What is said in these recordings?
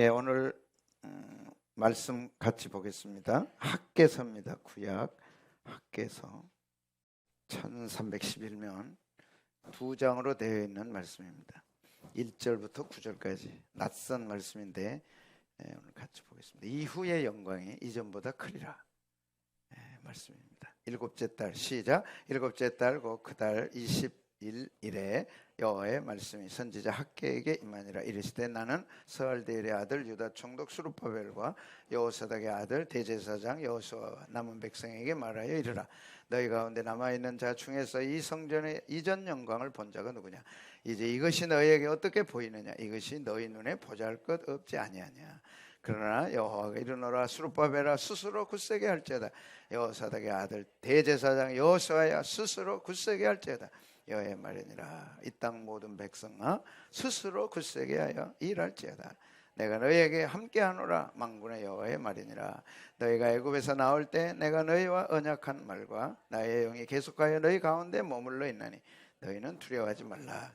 오늘 말씀 같이 보겠습니다. 학개서입니다. 구약 학개서 1311면 두 장으로 되어 있는 말씀입니다. 1절부터 9절까지 낯선 말씀인데 오늘 같이 보겠습니다. 이후의 영광이 이전보다 크리라 말씀입니다. 일곱째 달 시작. 일곱째 달 곧 그 달 20일에 여호와의 말씀이 선지자 학개에게 임하니라. 이르시되 나는 스알디엘의 아들 유다 총독 스룹바벨과 여호사닥의 아들 대제사장 여호수아와 남은 백성에게 말하여 이르라. 너희 가운데 남아있는 자 중에서 이 성전의 이전 영광을 본 자가 누구냐? 이제 이것이 너희에게 어떻게 보이느냐? 이것이 너희 눈에 보잘것 없지 아니하냐? 그러나 여호와가 이르노라. 스룹바벨아 스스로 굳세게 할지어다. 여호사닥의 아들 대제사장 여호수아야 스스로 굳세게 할지어다. 여호와의 말이니라. 이 땅 모든 백성아 스스로 굳세게 하여 일할지어다. 내가 너희에게 함께하노라. 만군의 여호와의 말이니라. 너희가 애굽에서 나올 때 내가 너희와 언약한 말과 나의 영이 계속하여 너희 가운데 머물러 있나니 너희는 두려워하지 말라.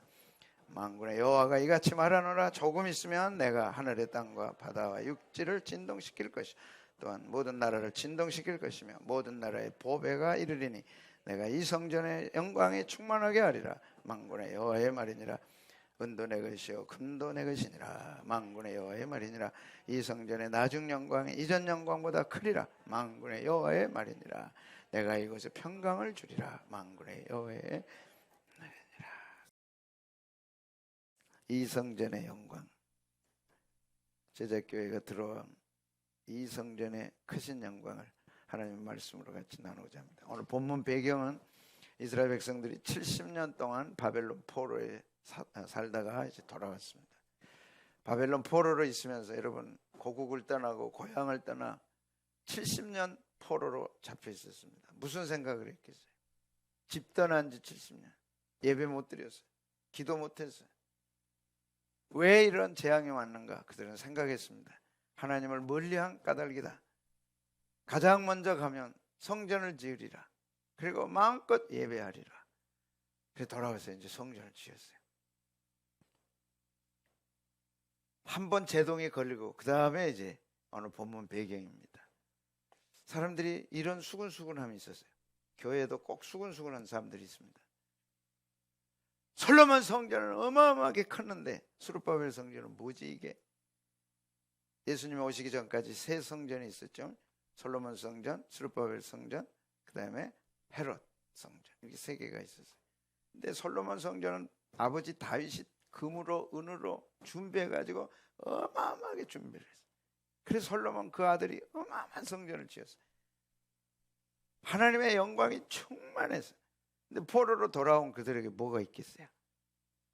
만군의 여호와가 이같이 말하노라. 조금 있으면 내가 하늘의 땅과 바다와 육지를 진동시킬 것이요 또한 모든 나라를 진동시킬 것이며 모든 나라의 보배가 이르리니 내가 이 성전의 영광이 충만하게 하리라. 만군의 여호와의 말이니라. 은도 내 것이요 금도 내 것이니라. 만군의 여호와의 말이니라. 이 성전의 나중 영광이 이전 영광보다 크리라. 만군의 여호와의 말이니라. 내가 이곳에 평강을 주리라. 만군의 여호와의 말이니라. 이 성전의 영광, 제자교회가 들어온 이 성전의 크신 영광을 하나님의 말씀으로 같이 나누고자 합니다. 오늘 본문 배경은 이스라엘 백성들이 70년 동안 바벨론 포로에 살다가 이제 돌아왔습니다. 바벨론 포로로 있으면서 여러분 고국을 떠나고 고향을 떠나 70년 포로로 잡혀 있었습니다. 무슨 생각을 했겠어요? 집 떠난 지 70년, 예배 못 드렸어요. 기도 못 했어요. 왜 이런 재앙이 왔는가? 그들은 생각했습니다. 하나님을 멀리한 까닭이다. 가장 먼저 가면 성전을 지으리라. 그리고 마음껏 예배하리라. 그래서 돌아와서 이제 성전을 지었어요. 한 번 제동이 걸리고 그 다음에 이제 오늘 본문 배경입니다. 사람들이 이런 수근수근함이 있었어요. 교회에도 꼭 수근수근한 사람들이 있습니다. 솔로몬 성전은 어마어마하게 컸는데 스룹바벨 성전은 뭐지 이게? 예수님이 오시기 전까지 세 성전이 있었죠. 솔로몬 성전, 스룹바벨 성전, 그 다음에 헤롯 성전, 이렇게 세 개가 있었어요. 근데 솔로몬 성전은 아버지 다윗이 금으로 은으로 준비해가지고 어마어마하게 준비를 했어요. 그래서 솔로몬 그 아들이 어마어마한 성전을 지었어요. 하나님의 영광이 충만했어요. 근데 포로로 돌아온 그들에게 뭐가 있겠어요?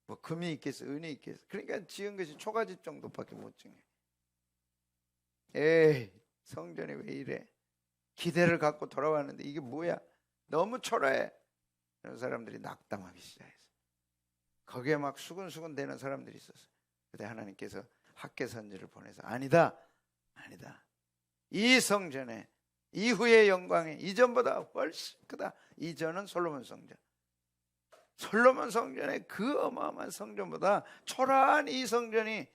뭐 금이 있겠어요? 은이 있겠어요? 그러니까 지은 것이 초가집 정도밖에 못 지은 거예요. 에이, 성전이 왜 이래? 기대를 갖고 돌아왔는데 이게 뭐야? 너무 초라해. 이런 사람들이 낙담하기 시작했어요. 거기에 막 수근수근 되는 사람들이 있었어요. 그때 하나님께서 학개 선지를 보내서 아니다. 이 성전의 이후의 영광이 이전보다 훨씬 크다. 이전은 솔로몬 성전. 솔로몬 성전의 그 어마어마한 성전보다 초라한 이 성전이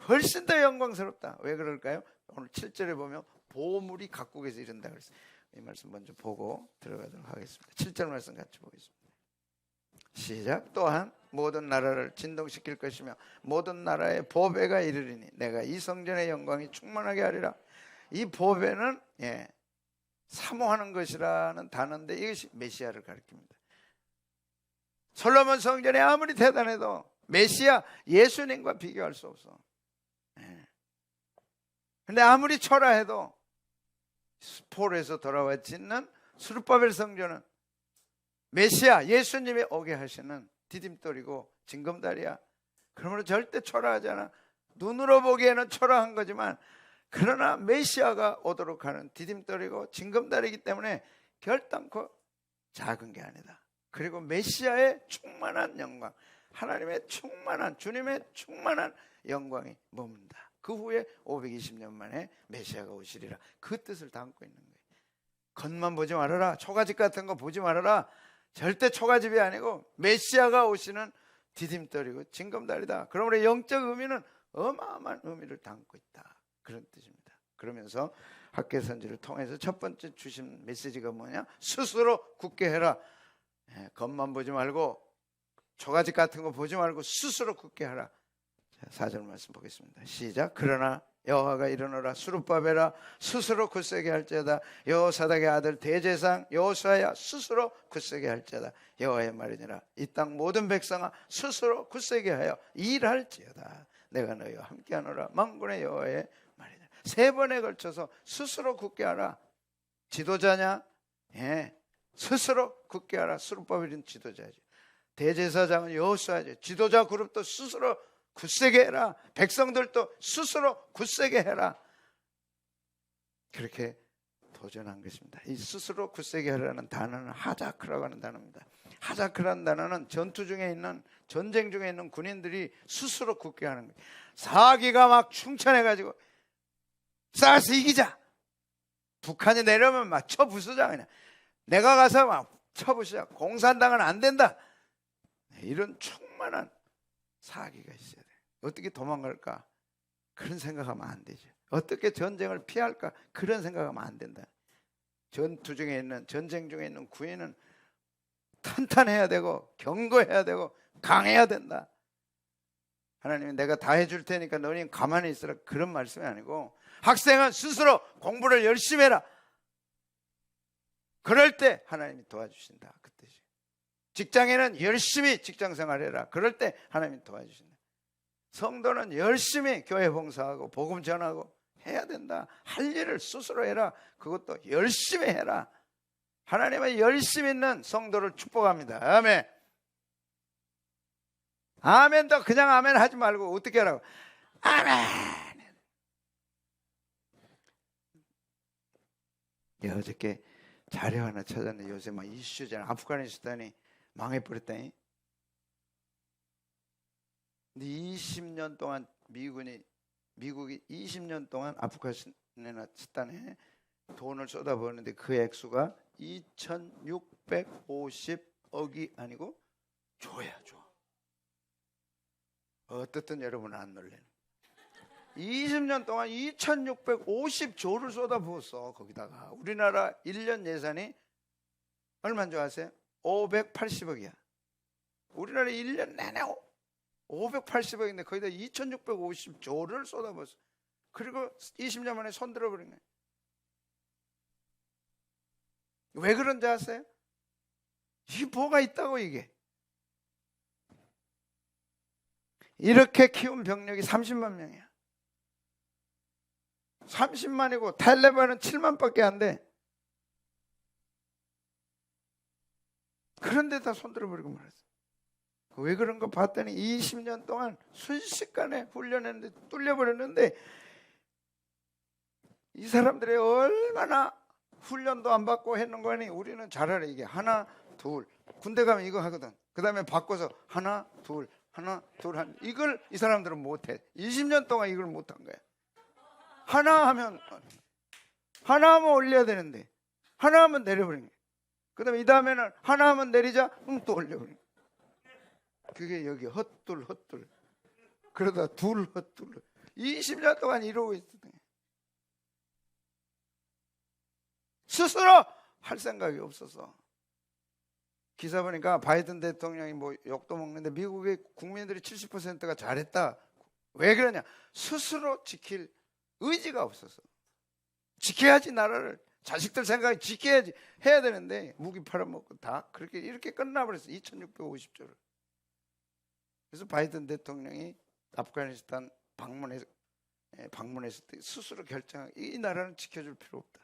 훨씬 더 영광스럽다. 왜 그럴까요? 오늘 7절에 보면 보물이 각국에서 이른다 그랬어요. 이 말씀 먼저 보고 들어가도록 하겠습니다. 7절 말씀 같이 보겠습니다. 시작. 또한 모든 나라를 진동시킬 것이며 모든 나라의 보배가 이르리니 내가 이 성전의 영광이 충만하게 하리라. 이 보배는 사모하는 것이라는 단어인데 이것이 메시아를 가리킵니다. 솔로몬 성전이 아무리 대단해도 메시아 예수님과 비교할 수 없어. 근데 아무리 초라해도 포로에서 돌아와 짓는 스룹바벨 성전은 메시아 예수님이 오게 하시는 디딤돌이고 징검다리야. 그러므로 절대 초라하지 않아. 눈으로 보기에는 초라한 거지만 그러나 메시아가 오도록 하는 디딤돌이고 징검다리이기 때문에 결단코 작은 게 아니다. 그리고 메시아의 충만한 영광, 하나님의 충만한, 주님의 충만한 영광이 머문다. 그 후에 520년 만에 메시아가 오시리라. 그 뜻을 담고 있는 거예요. 겉만 보지 말아라. 초가집 같은 거 보지 말아라. 절대 초가집이 아니고 메시아가 오시는 디딤돌이고 징검다리다. 그러므로 영적 의미는 어마어마한 의미를 담고 있다, 그런 뜻입니다. 그러면서 학개선지를 통해서 첫 번째 주신 메시지가 뭐냐? 스스로 굳게 해라. 겉만 보지 말고 초가집 같은 거 보지 말고 스스로 굳게 하라. 자, 4절 말씀 보겠습니다. 시작. 그러나 여호와가 이르노라. 수룹바벨아 스스로 굳세게 할지어다. 여호사닥의 아들 대제상 여호수아야 스스로 굳세게 할지어다. 여호와의 말이니라. 이 땅 모든 백성아 스스로 굳세게 하여 일할지어다. 내가 너희와 함께하노라. 만군의 여호와의 말이니라. 3번에 걸쳐서 스스로 굳게 하라. 지도자냐? 스스로 굳게 하라. 수룹바벨은 지도자지. 대제사장은 여호수아지. 지도자 그룹도 스스로 굳세게 해라. 백성들도 스스로 굳세게 해라. 그렇게 도전한 것입니다. 이 스스로 굳세게 하라는 단어는 하자크라고 하는 단어입니다. 하자크라는 단어는 전투 중에 있는, 전쟁 중에 있는 군인들이 스스로 굳게 하는 거예요. 사기가 막 충천해가지고 싸워서 이기자. 북한이 내려오면 막 쳐부수자. 그냥 내가 가서 막 쳐부수자. 공산당은 안 된다. 이런 충만한 사기가 있어야 돼. 어떻게 도망갈까? 그런 생각하면 안 되죠. 어떻게 전쟁을 피할까? 그런 생각하면 안 된다. 전투 중에 있는, 전쟁 중에 있는 군인은 탄탄해야 되고 견고해야 되고 강해야 된다. 하나님이 내가 다 해줄 테니까 너희는 가만히 있으라, 그런 말씀이 아니고, 학생은 스스로 공부를 열심히 해라. 그럴 때 하나님이 도와주신다, 그 뜻이에요. 직장에는 열심히 직장생활해라. 그럴 때 하나님이 도와주신다. 성도는 열심히 교회 봉사하고 복음 전하고 해야 된다. 할 일을 스스로 해라. 그것도 열심히 해라. 하나님은 열심히 있는 성도를 축복합니다. 아멘. 아멘도 그냥 아멘 하지 말고 어떻게 하라고? 아멘. 어저께 자료 하나 찾았는데 요새 막 이슈잖아. 아프가니스탄이 망해버렸다니. 근데 20년 동안 미국이 20년 동안 아프가니스탄에 돈을 쏟아부었는데 그 액수가 2,650억이 아니고 조야, 조. 어떻든 여러분은 안 놀래는. 20년 동안 2,650조를 쏟아부었어. 거기다가 우리나라 1년 예산이 얼마인 줄 아세요? 580억이야. 우리나라 1년 내내 580억인데 거기다 2,650조를 쏟아부었어. 그리고 20년 만에 손 들어버린 거예요. 왜 그런지 아세요? 이게 뭐가 있다고, 이게. 이렇게 키운 병력이 30만 명이야. 30만이고 탈레반은 7만밖에 안 돼. 그런데 다 손들어버리고 말았어. 왜 그런가 봤더니 20년 동안 순식간에 훈련했는데 뚫려버렸는데, 이 사람들이 얼마나 훈련도 안 받고 했는 거니. 우리는 잘 알아. 이게 하나 둘, 군대 가면 이거 하거든. 그 다음에 바꿔서 하나 둘 하나 둘 한, 이걸 이 사람들은 못해. 20년 동안 이걸 못한 거야. 하나 하면 올려야 되는데 하나 하면 내려버린 거야. 그 다음에 이 다음에는 하나 하면 내리자, 또 올려버린 거야. 그게 여기 헛둘 그러다 둘 헛둘 20년 동안 이러고 있었던 거야. 스스로 할 생각이 없어서. 기사 보니까 바이든 대통령이 뭐 욕도 먹는데 미국의 국민들이 70%가 잘했다. 왜 그러냐? 스스로 지킬 의지가 없어서. 지켜야지, 나라를. 자식들 생각에 지켜야지 해야 되는데 무기 팔아먹고 다 그렇게 이렇게 끝나버렸어. 2,650조를. 그래서 바이든 대통령이 아프가니스탄 방문했을 때 스스로 결정한, 이 나라는 지켜줄 필요 없다.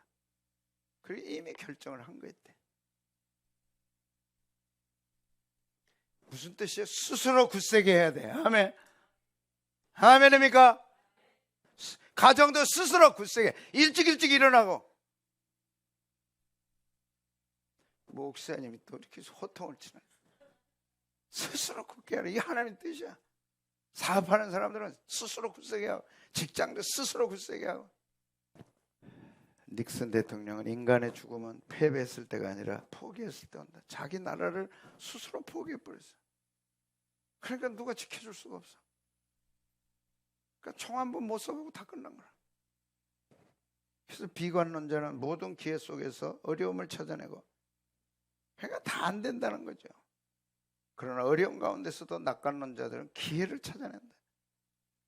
그리고 이미 결정을 한 거였대. 무슨 뜻이에요? 스스로 굳세게 해야 돼. 아멘. 아멘입니까? 가정도 스스로 굳세게 일찍 일어나고. 목사님이 또 이렇게 호통을 치는, 스스로 굳게 하라. 이게 하나님 뜻이야. 사업하는 사람들은 스스로 굳세게 하고, 직장도 스스로 굳세게 하고. 닉슨 대통령은 인간의 죽음은 패배했을 때가 아니라 포기했을 때 온다. 자기 나라를 스스로 포기해버렸어. 그러니까 누가 지켜줄 수가 없어. 그러니까 총 한 번 못 쏘고 다 끝난 거야. 그래서 비관론자는 모든 기회 속에서 어려움을 찾아내고, 그러니까 다 안 된다는 거죠. 그러나 어려움 가운데서도 낙관론자들은 기회를 찾아낸다.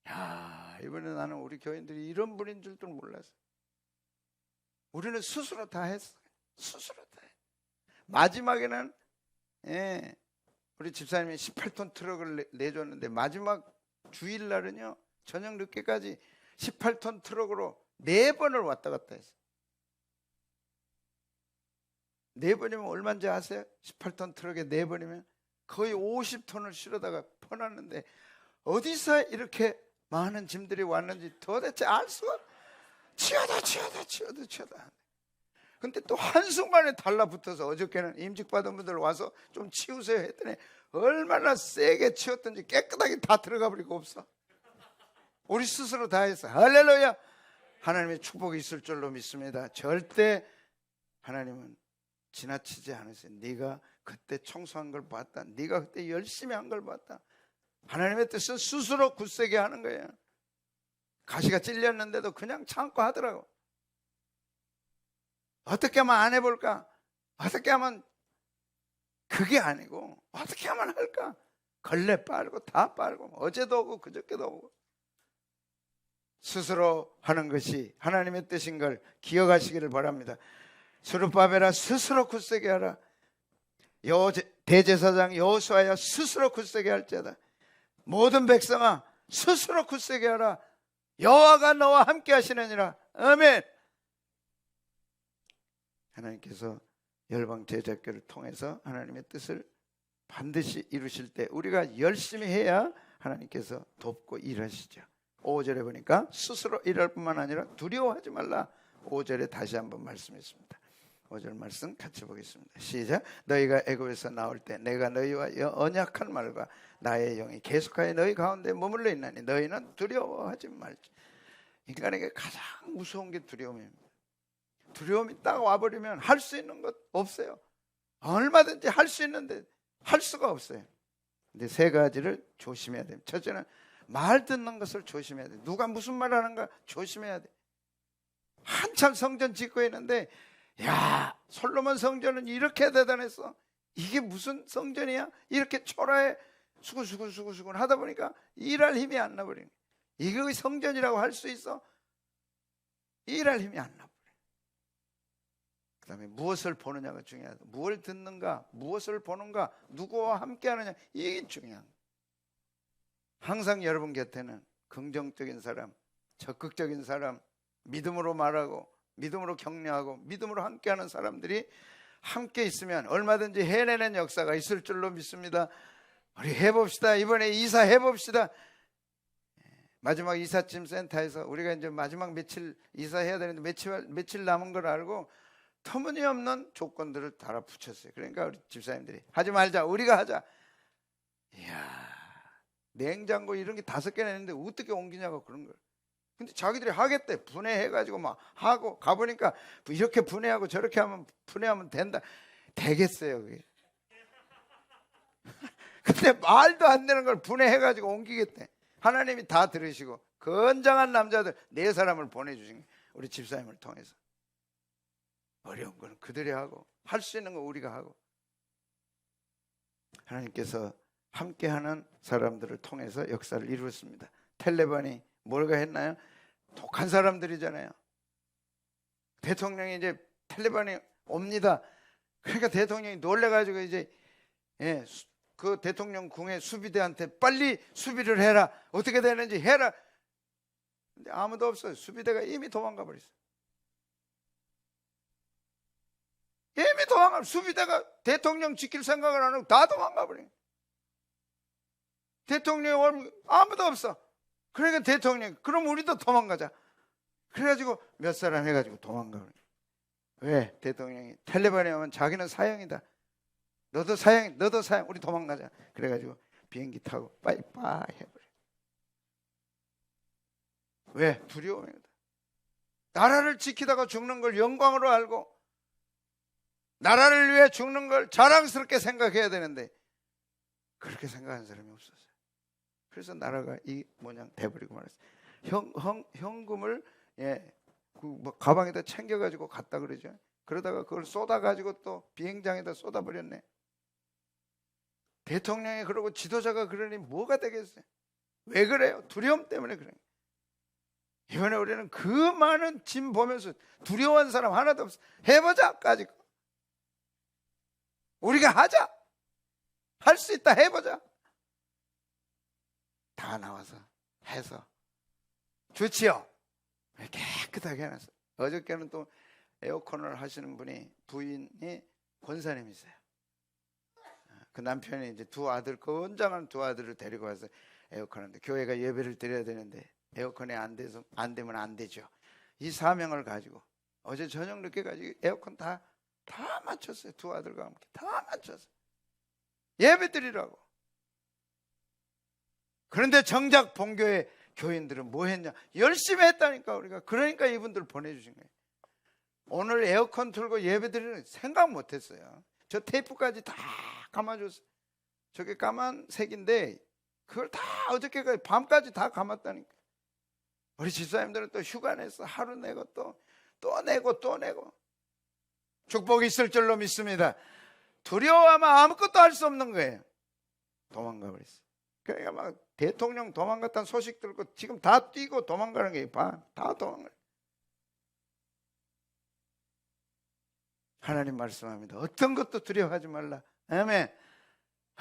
야, 이번에 나는 우리 교인들이 이런 분인 줄도 몰랐어. 우리는 스스로 다 했어. 스스로 다 했어. 마지막에는 우리 집사님이 18톤 트럭을 내줬는데 마지막 주일날은요, 저녁 늦게까지 18톤 트럭으로 4번을 왔다 갔다 했어요. 4번이면 얼마인지 아세요? 18톤 트럭에 4번이면 거의 50톤을 실어다가 퍼놨는데 어디서 이렇게 많은 짐들이 왔는지 도대체 알 수가. 치워다. 근데 또 한순간에 달라붙어서 어저께는 임직받은 분들 와서 좀 치우세요 했더니 얼마나 세게 치웠던지 깨끗하게 다 들어가 버리고 없어. 우리 스스로 다 했어. 할렐루야. 하나님의 축복이 있을 줄로 믿습니다. 절대 하나님은 지나치지 않으세요. 네가 그때 청소한 걸 봤다, 네가 그때 열심히 한 걸 봤다. 하나님의 뜻은 스스로 굳세게 하는 거예요. 가시가 찔렸는데도 그냥 참고 하더라고. 어떻게 하면 안 해볼까? 어떻게 하면, 그게 아니고 어떻게 하면 할까? 걸레 빨고 다 빨고 어제도 오고 그저께도 오고. 스스로 하는 것이 하나님의 뜻인 걸 기억하시기를 바랍니다. 스룹바벨아 스스로 굳세게 하라. 대제사장 여호수아야 스스로 굳세게 할지어다. 모든 백성아 스스로 굳세게 하라. 여호와가 너와 함께 하시느니라. 아멘. 하나님께서 열방 제자교를 통해서 하나님의 뜻을 반드시 이루실 때 우리가 열심히 해야 하나님께서 돕고 일하시죠. 5절에 보니까 스스로 일할 뿐만 아니라 두려워하지 말라. 5절에 다시 한번 말씀했습니다. 5절 말씀 같이 보겠습니다. 시작. 너희가 애굽에서 나올 때 내가 너희와 언약한 말과 나의 영이 계속하여 너희 가운데 머물러 있나니 너희는 두려워하지 말지. 인간에게 가장 무서운 게 두려움입니다. 두려움이 딱 와버리면 할 수 있는 것 없어요. 얼마든지 할 수 있는데 할 수가 없어요. 근데 3가지를 조심해야 됩니다. 첫째는 말 듣는 것을 조심해야 돼. 누가 무슨 말 하는가 조심해야 돼. 한참 성전 짓고 있는데 야, 솔로몬 성전은 이렇게 대단했어. 이게 무슨 성전이야? 이렇게 초라해. 수구수구 하다 보니까 일할 힘이 안 나버리는 거야. 이게 성전이라고 할 수 있어? 일할 힘이 안 나버려. 그 다음에 무엇을 보느냐가 중요하다. 무엇을 듣는가, 무엇을 보는가, 누구와 함께 하느냐, 이게 중요한 거야. 항상 여러분 곁에는 긍정적인 사람, 적극적인 사람, 믿음으로 말하고 믿음으로 격려하고 믿음으로 함께하는 사람들이 함께 있으면 얼마든지 해내는 역사가 있을 줄로 믿습니다. 우리 해봅시다. 이번에 이사 해봅시다. 마지막 이삿짐 센터에서 우리가 이제 마지막 며칠 이사해야 되는데 며칠 남은 걸 알고 터무니없는 조건들을 달아붙였어요. 그러니까 우리 집사님들이 하지 말자, 우리가 하자. 이야, 냉장고 이런 게 5개나 있는데 어떻게 옮기냐고 그런 거예요. 근데 자기들이 하겠대. 분해해가지고 막 하고 가보니까 이렇게 분해하고 저렇게 하면 분해하면 된다. 되겠어요 그게. 근데 말도 안 되는 걸 분해해가지고 옮기겠대. 하나님이 다 들으시고 건장한 남자들 4사람을 보내주신 거예요. 우리 집사님을 통해서. 어려운 건 그들이 하고 할 수 있는 거 우리가 하고. 하나님께서 함께하는 사람들을 통해서 역사를 이루었습니다. 텔레반이 뭘가 했나요? 독한 사람들이잖아요. 대통령이 이제 텔레반이 옵니다. 그러니까 대통령이 놀래가지고 이제 그 대통령 궁의 수비대한테 빨리 수비를 해라. 어떻게 되는지 해라. 근데 아무도 없어요. 수비대가 이미 도망가 버렸어요. 이미 도망가. 수비대가 대통령 지킬 생각을 안 하고 다 도망가 버려요. 대통령 얼굴 아무도 없어. 그러니까 대통령, 그럼 우리도 도망가자. 그래가지고 몇 사람 해가지고 도망가 버려요. 왜? 대통령이 텔레반에 오면 자기는 사형이다. 너도 사형, 우리 도망가자. 그래가지고 비행기 타고 빠이빠이 해버려. 왜? 두려움이다. 나라를 지키다가 죽는 걸 영광으로 알고 나라를 위해 죽는 걸 자랑스럽게 생각해야 되는데 그렇게 생각하는 사람이 없었어요. 그래서 나라가 이 모양 돼버리고 말았어요. 현금을 뭐 가방에다 챙겨가지고 갔다 그러죠. 그러다가 그걸 쏟아가지고 또 비행장에다 쏟아버렸네. 대통령이 그러고 지도자가 그러니 뭐가 되겠어요? 왜 그래요? 두려움 때문에 그래요. 이번에 우리는 그 많은 짐 보면서 두려워한 사람 하나도 없어. 해보자까지. 우리가 하자. 할 수 있다. 해보자. 다 나와서 해서 좋지요. 깨끗하게 해놨어. 어저께는 또 에어컨을 하시는 분이 부인이 권사님이세요. 그 남편이 이제 두 아들, 건장한 두 아들을 데리고 와서 에어컨하는데, 교회가 예배를 드려야 되는데 에어컨이 안 되면 안 되죠. 이 사명을 가지고 어제 저녁 늦게 가지고 에어컨 다 맞췄어요. 두 아들과 함께 다 맞췄어요. 예배 드리라고. 그런데 정작 본교회 교인들은 뭐 했냐? 열심히 했다니까 우리가. 그러니까 이분들 보내주신 거예요. 오늘 에어컨 틀고 예배 드리는 생각 못 했어요. 저 테이프까지 다 감아줬어요. 저게 까만 색인데 그걸 다 어저께까지 밤까지 다 감았다니까. 우리 집사님들은 또 휴가 내서 하루 내고 또 내고 축복이 있을 줄로 믿습니다. 두려워하면 아무것도 할 수 없는 거예요. 도망가 버렸어요. 그러니까 막 대통령 도망갔다는 소식 들고 지금 다 뛰고 도망가는 게 다 도망가요. 하나님 말씀합니다. 어떤 것도 두려워하지 말라. 아멘.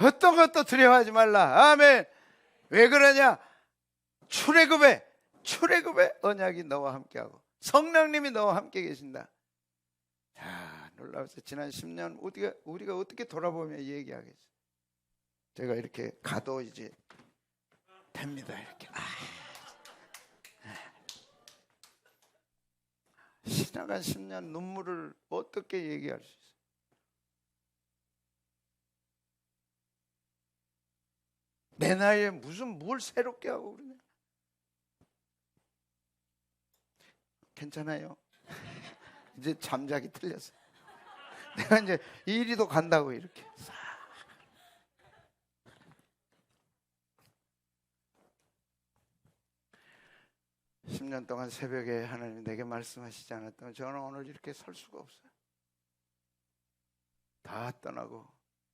어떤 것도 두려워하지 말라. 아멘. 왜 그러냐? 출애굽의 언약이 너와 함께하고 성령님이 너와 함께 계신다. 자, 놀라워서 지난 10년 우리가 어떻게 돌아보면 얘기하겠어요. 제가 이렇게 가도 이제 됩니다. 이렇게 지나간 10년 눈물을 어떻게 얘기할 수 있어요? 내 나이에 무슨 뭘 새롭게 하고 그러냐? 괜찮아요. 이제 잠자기 틀렸어요. 내가 이제 이리도 간다고 이렇게. 10년 동안 새벽에 하나님 내게 말씀하시지 않았다면 저는 오늘 이렇게 설 수가 없어요. 다 떠나고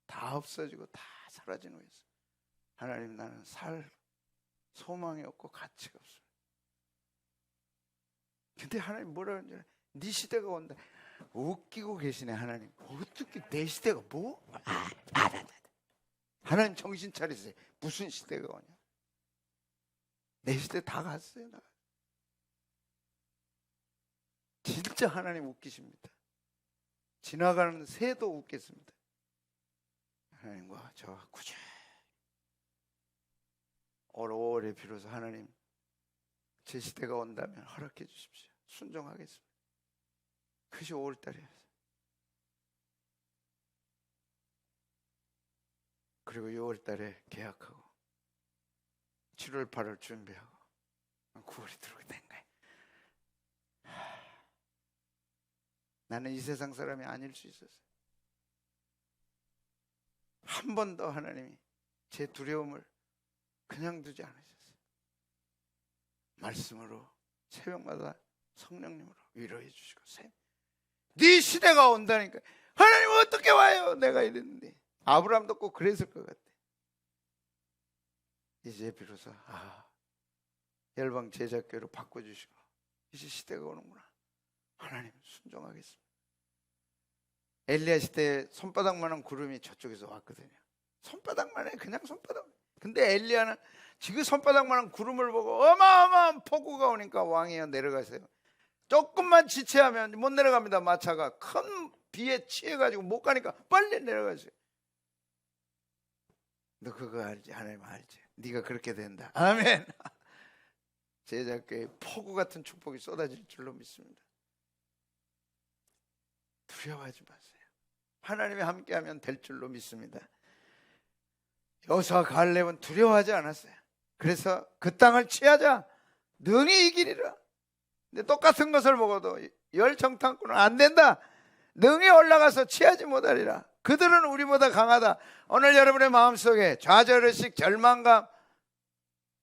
다 없어지고 다 사라진 후에서 하나님, 나는 살 소망이 없고 가치가 없어요. 근데 하나님 뭐라 그러냐? 네 시대가 온다. 웃기고 계시네. 하나님 어떻게 내 시대가 뭐? 하나님 정신 차리세요. 무슨 시대가 오냐? 내 시대 다 갔어요. 나. 진짜 하나님 웃기십니다. 지나가는 새도 웃겠습니다. 하나님과 저와 꾸준히 올 5월에 비로소 하나님 제 시대가 온다면 허락해 주십시오. 순종하겠습니다. 그것이 5월달이었어요. 그리고 6월달에 계약하고 7월 8월 준비하고 9월이 들어오게 된 거예요. 나는 이 세상 사람이 아닐 수 있었어요. 한 번도 하나님이 제 두려움을 그냥 두지 않으셨어요. 말씀으로 새벽마다 성령님으로 위로해 주시고, 네 시대가 온다니까. 하나님 어떻게 와요? 내가 이랬는데. 아브라함도 꼭 그랬을 것 같아. 이제 비로소 열방 제자교회로 바꿔주시고 이제 시대가 오는구나. 하나님 순종하겠습니다. 엘리야 시대에 손바닥만한 구름이 저쪽에서 왔거든요. 손바닥만 해. 그냥 손바닥. 근데 엘리야는 지금 손바닥만한 구름을 보고 어마어마한 폭우가 오니까 왕이여 내려가세요. 조금만 지체하면 못 내려갑니다. 마차가 큰 비에 취해가지고 못 가니까 빨리 내려가세요. 너 그거 알지? 하나님 알지? 네가 그렇게 된다. 아멘. 제자교회에 폭우 같은 축복이 쏟아질 줄로 믿습니다. 두려워하지 마세요. 하나님이 함께하면 될 줄로 믿습니다. 여호수아 갈렙은 두려워하지 않았어요. 그래서 그 땅을 취하자. 능히 이기리라. 근데 똑같은 것을 보고도 열 정탐꾼은 안 된다. 능히 올라가서 취하지 못하리라. 그들은 우리보다 강하다. 오늘 여러분의 마음속에 좌절의식, 절망감,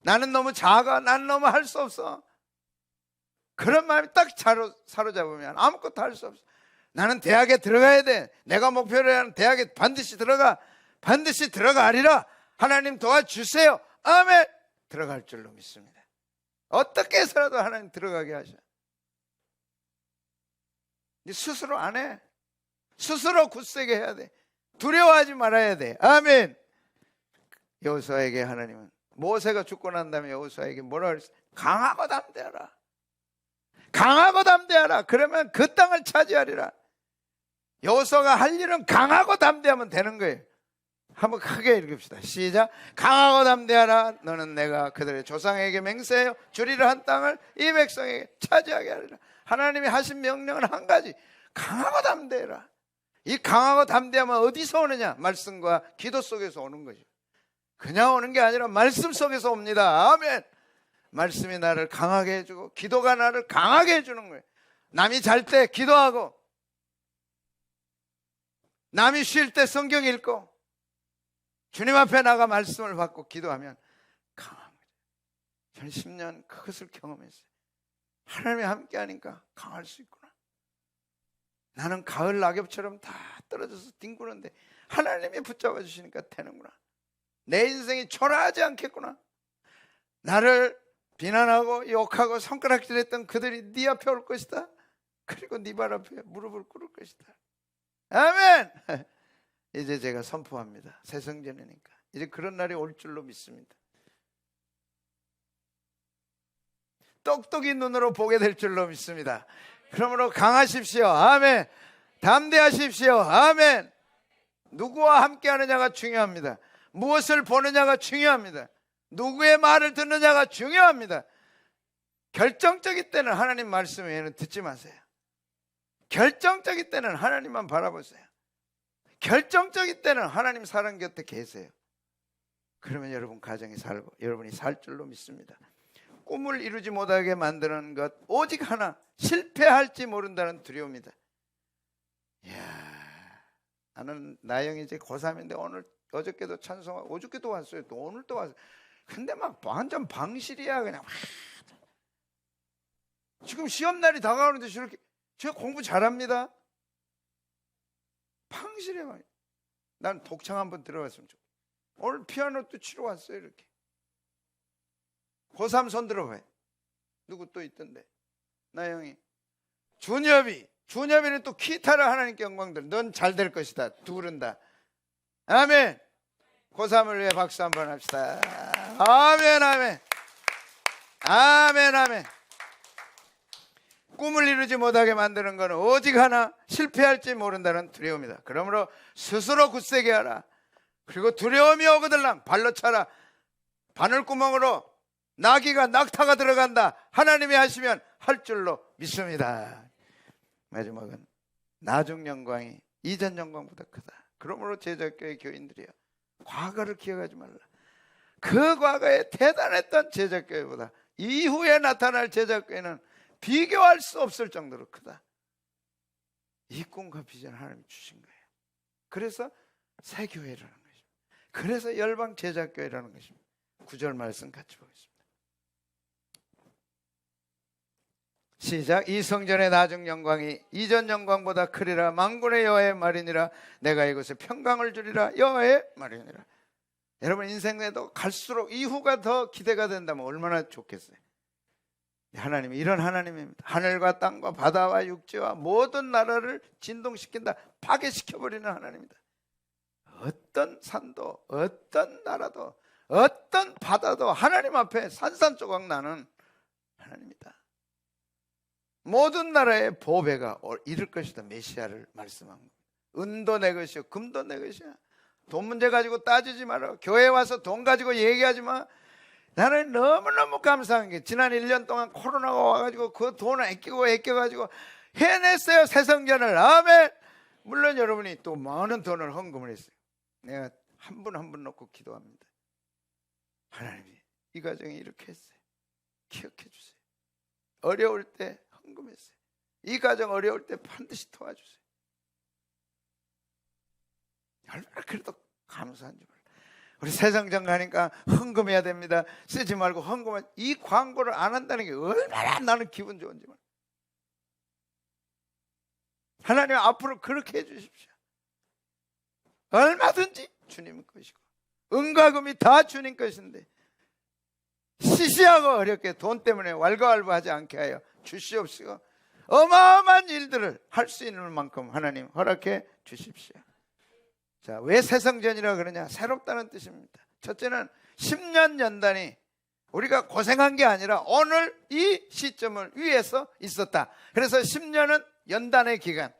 나는 너무 작아. 나는 너무 할 수 없어. 그런 마음이 딱 사로잡으면 아무것도 할 수 없어. 나는 대학에 들어가야 돼. 내가 목표로 하는 대학에 반드시 들어가리라. 하나님 도와주세요. 아멘. 들어갈 줄로 믿습니다. 어떻게 해서라도 하나님 들어가게 하셔. 네 스스로 안 해. 스스로 굳세게 해야 돼. 두려워하지 말아야 돼. 아멘. 여호수아에게 하나님은, 모세가 죽고 난 다음에 여호수아에게 뭐라 그랬어요? 강하고 담대하라. 강하고 담대하라. 그러면 그 땅을 차지하리라. 여호수아가 할 일은 강하고 담대하면 되는 거예요. 한번 크게 읽읍시다. 시작. 강하고 담대하라. 너는 내가 그들의 조상에게 맹세하여 주리라 한 땅을 이 백성에게 차지하게 하리라. 하나님이 하신 명령은 한 가지. 강하고 담대해라. 이 강하고 담대함은 어디서 오느냐? 말씀과 기도 속에서 오는 거죠. 그냥 오는 게 아니라 말씀 속에서 옵니다. 아멘. 말씀이 나를 강하게 해주고 기도가 나를 강하게 해주는 거예요. 남이 잘 때 기도하고, 남이 쉴 때 성경 읽고, 주님 앞에 나가 말씀을 받고 기도하면 강한 거죠. 저는 10년 그것을 경험했어요. 하나님이 함께 하니까 강할 수 있구나. 나는 가을 낙엽처럼 다 떨어져서 뒹구는데 하나님이 붙잡아 주시니까 되는구나. 내 인생이 초라하지 않겠구나. 나를 비난하고 욕하고 손가락질했던 그들이 네 앞에 올 것이다. 그리고 네 발 앞에 무릎을 꿇을 것이다. 아멘. 이제 제가 선포합니다. 새 성전이니까 이제 그런 날이 올 줄로 믿습니다. 똑똑이 눈으로 보게 될 줄로 믿습니다. 그러므로 강하십시오. 아멘. 담대하십시오. 아멘. 누구와 함께 하느냐가 중요합니다. 무엇을 보느냐가 중요합니다. 누구의 말을 듣느냐가 중요합니다. 결정적일 때는 하나님 말씀 외에는 듣지 마세요. 결정적일 때는 하나님만 바라보세요. 결정적일 때는 하나님 사랑 곁에 계세요. 그러면 여러분 가정이 살고 여러분이 살 줄로 믿습니다. 꿈을 이루지 못하게 만드는 것 오직 하나, 실패할지 모른다는 두려움이다. 이야, 나는 나영이 이제 고3인데 오늘 어저께도 찬송하고 어저께도 왔어요. 또 오늘도 왔어요. 근데 막 완전 방실이야. 그냥 지금 시험날이 다가오는데 저렇게, 제가 공부 잘합니다. 방실해. 난 독창 한번 들어갔으면 좋겠어. 오늘 피아노 또 치러 왔어요. 이렇게 고3 손 들어봐요. 누구 또 있던데? 나영이. 준엽이는 또 기타를 하나님께 영광들. 넌 잘 될 것이다. 둘은 다. 아멘. 고3을 위해 박수 한번 합시다. 아멘, 아멘. 아멘, 아멘. 꿈을 이루지 못하게 만드는 것은 오직 하나, 실패할지 모른다는 두려움이다. 그러므로 스스로 굳세게 하라. 그리고 두려움이 오거들랑 발로 차라. 바늘구멍으로 낙타가 들어간다. 하나님이 하시면 할 줄로 믿습니다. 마지막은 나중 영광이 이전 영광보다 크다. 그러므로 제자교회 교인들이여, 과거를 기억하지 말라. 그 과거에 대단했던 제자교회보다 이후에 나타날 제자교회는 비교할 수 없을 정도로 크다. 이 꿈과 비전 하나님이 주신 거예요. 그래서 새 교회라는 것입니다. 그래서 열방 제자교회라는 것입니다. 9절 말씀 같이 보겠습니다. 시작. 이 성전의 나중 영광이 이전 영광보다 크리라. 만군의 여호와의 말이니라. 내가 이곳에 평강을 주리라. 여호와의 말이니라. 여러분 인생에도 갈수록 이후가 더 기대가 된다면 얼마나 좋겠어요. 하나님이 이런 하나님입니다. 하늘과 땅과 바다와 육지와 모든 나라를 진동시킨다. 파괴시켜버리는 하나님이다. 어떤 산도 어떤 나라도 어떤 바다도 하나님 앞에 산산조각 나는 하나님이다. 모든 나라의 보배가 이를 것이다. 메시아를 말씀한 겁니다. 은도 내 것이요 금도 내 것이야. 돈 문제 가지고 따지지 마라. 교회 와서 돈 가지고 얘기하지 마. 나는 너무너무 감사한 게 지난 1년 동안 코로나가 와가지고 그 돈을 아껴가지고 해냈어요. 새 성전을. 아멘. 물론 여러분이 또 많은 돈을 헌금을 했어요. 내가 한 분 한 분 놓고 기도합니다. 하나님이 이 가정이 이렇게 했어요. 기억해 주세요. 어려울 때 헌금했어요. 이 가정 어려울 때 반드시 도와주세요. 얼마나 그래도 감사한지 몰라. 우리 세성전 가니까 헌금해야 됩니다. 쓰지 말고 헌금을, 이 광고를 안 한다는 게 얼마나 나는 기분 좋은지. 하나님 앞으로 그렇게 해주십시오. 얼마든지 주님 것이고 은과금이 다 주님 것인데 시시하고 어렵게 돈 때문에 왈가왈부하지 않게 하여 주시옵시고 어마어마한 일들을 할 수 있는 만큼 하나님 허락해 주십시오. 자, 왜 새성전이라 그러냐? 새롭다는 뜻입니다. 첫째는 10년 연단이 우리가 고생한 게 아니라 오늘 이 시점을 위해서 있었다. 그래서 10년은 연단의 기간.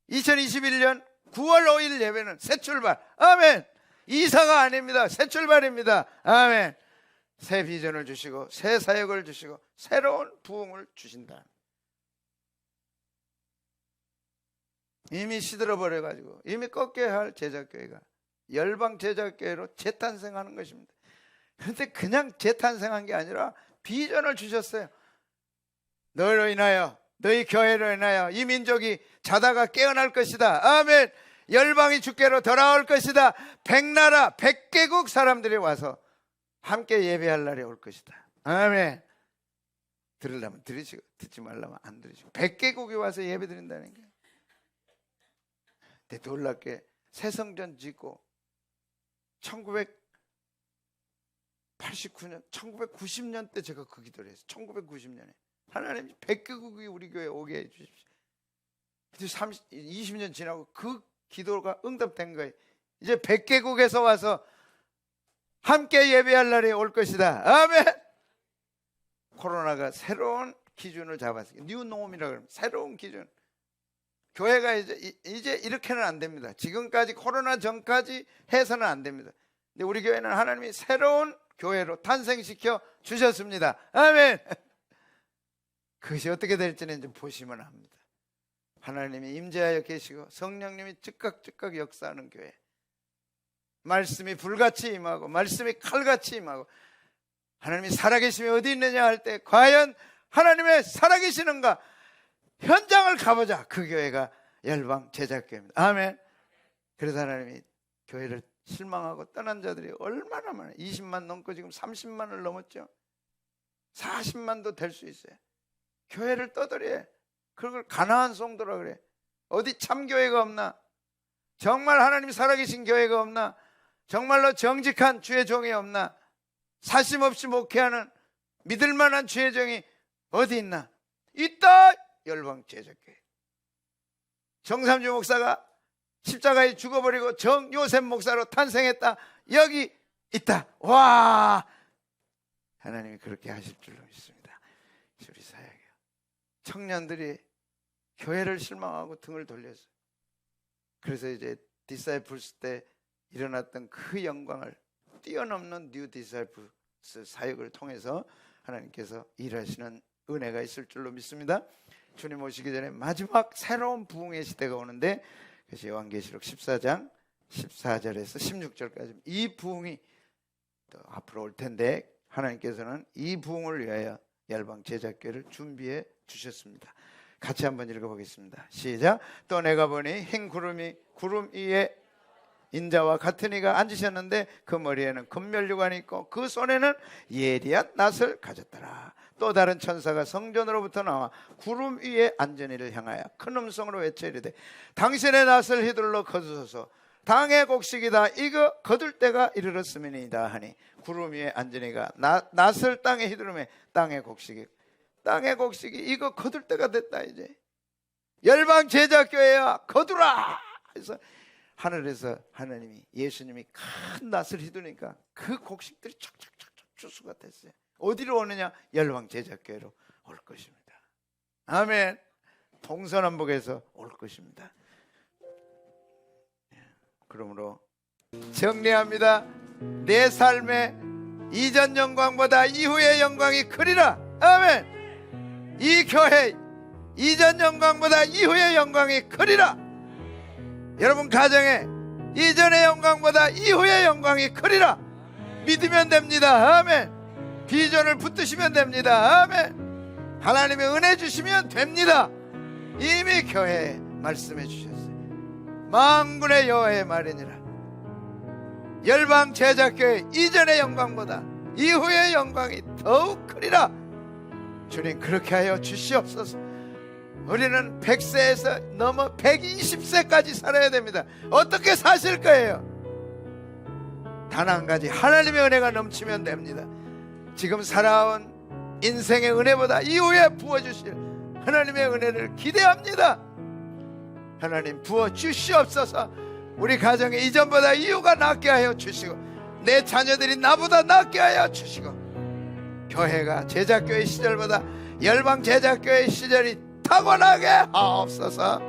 2021년 9월 5일 예배는 새 출발. 아멘. 이사가 아닙니다. 새 출발입니다. 아멘. 새 비전을 주시고 새 사역을 주시고 새로운 부흥을 주신다. 이미 시들어버려가지고 이미 꺾여야 할 제자교회가 열방 제자교회로 재탄생하는 것입니다. 그런데 그냥 재탄생한 게 아니라 비전을 주셨어요. 너희로 인하여, 너희 교회로 인하여 이 민족이 자다가 깨어날 것이다. 아멘. 열방이 주께로 돌아올 것이다. 100나라 100개국 사람들이 와서 함께 예배할 날이 올 것이다. 아멘. 들으려면 들으시고 듣지 말라면 안 들으시고 100개국이 와서 예배 드린다는 게. 근데 놀랍게 새성전 짓고 1989년 1990년 때 제가 그 기도를 했어요. 1990년에 하나님 100개국이 우리 교회에 오게 해 주십시오. 20년 지나고 그 기도가 응답된 거예요. 이제 100개국에서 와서 함께 예배할 날이 올 것이다. 아멘. 코로나가 새로운 기준을 잡았어요. 뉴노움이라고 합니다. 새로운 기준. 교회가 이제 이렇게는 안 됩니다. 지금까지 코로나 전까지 해서는 안 됩니다. 근데 우리 교회는 하나님이 새로운 교회로 탄생시켜 주셨습니다. 아멘. 그것이 어떻게 될지는 좀 보시면 합니다. 하나님이 임재하여 계시고 성령님이 즉각 역사하는 교회. 말씀이 불같이 임하고 말씀이 칼같이 임하고 하나님이 살아계심이 어디 있느냐 할 때 과연 하나님의 살아계시는가 현장을 가보자. 그 교회가 열방 제자교회입니다. 아멘. 그래서 하나님이 교회를 실망하고 떠난 자들이 얼마나 많아요. 20만 넘고 지금 30만을 넘었죠. 40만도 될 수 있어요. 교회를 떠들여. 그걸 가나안 성도라 그래. 어디 참교회가 없나? 정말 하나님 살아계신 교회가 없나? 정말로 정직한 주의 종이 없나? 사심 없이 목회하는 믿을 만한 주의 종이 어디 있나? 있다. 열방 제자교회. 정삼주 목사가 십자가에 죽어버리고 정요셉 목사로 탄생했다. 여기 있다. 와, 하나님이 그렇게 하실 줄로 믿습니다. 우리 사역이요. 청년들이 교회를 실망하고 등을 돌렸어요. 그래서 이제 디사이플스 때 일어났던 그 영광을 뛰어넘는 뉴 디사이플스 사역을 통해서 하나님께서 일하시는 은혜가 있을 줄로 믿습니다. 주님 오시기 전에 마지막 새로운 부흥의 시대가 오는데 그것이 요한계시록 14장 14절에서 16절까지 이 부흥이 또 앞으로 올 텐데 하나님께서는 이 부흥을 위하여 열방 제자교회를 준비해 주셨습니다. 같이 한번 읽어보겠습니다. 시작. 또 내가 보니 흰 구름이 구름 위에 인자와 같은 이가 앉으셨는데 그 머리에는 금면류관이 있고 그 손에는 예리한 낫을 가졌더라. 또 다른 천사가 성전으로부터 나와 구름 위에 앉은 이를 향하여 큰 음성으로 외쳐 이르되 당신의 낫을 휘둘러 거두소서. 당의 곡식이다. 이거 거둘 때가 이르렀음이니이다 하니 구름 위에 앉은 이가 낫을 땅에 휘두르매 땅의 곡식이 이거 거둘 때가 됐다. 이제 열방 제자교회야 거두라. 그래서 하늘에서 하나님이 예수님이 큰 낫을 휘두르니까 그 곡식들이 척척척척 주수가 됐어요. 어디로 오느냐? 열방 제자교회로 올 것입니다. 아멘. 동서남북에서 올 것입니다. 그러므로 정리합니다. 내 삶의 이전 영광보다 이후의 영광이 크리라. 아멘. 이 교회 이전 영광보다 이후의 영광이 크리라. 여러분 가정에 이전의 영광보다 이후의 영광이 크리라. 믿으면 됩니다. 아멘. 비전을 붙드시면 됩니다. 아멘. 하나님의 은혜 주시면 됩니다. 이미 교회에 말씀해 주셨어요. 만군의 여호와의 말이니라. 열방 제자교회 이전의 영광보다 이후의 영광이 더욱 크리라. 주님 그렇게 하여 주시옵소서. 우리는 100세에서 넘어 120세까지 살아야 됩니다. 어떻게 사실 거예요? 단 한 가지, 하나님의 은혜가 넘치면 됩니다. 지금 살아온 인생의 은혜보다 이후에 부어주실 하나님의 은혜를 기대합니다. 하나님 부어주시옵소서. 우리 가정에 이전보다 이후가 낫게 하여 주시고 내 자녀들이 나보다 낫게 하여 주시고 교회가 제자교회 시절보다 열방 제자교회 시절이 타고나게 하옵소서.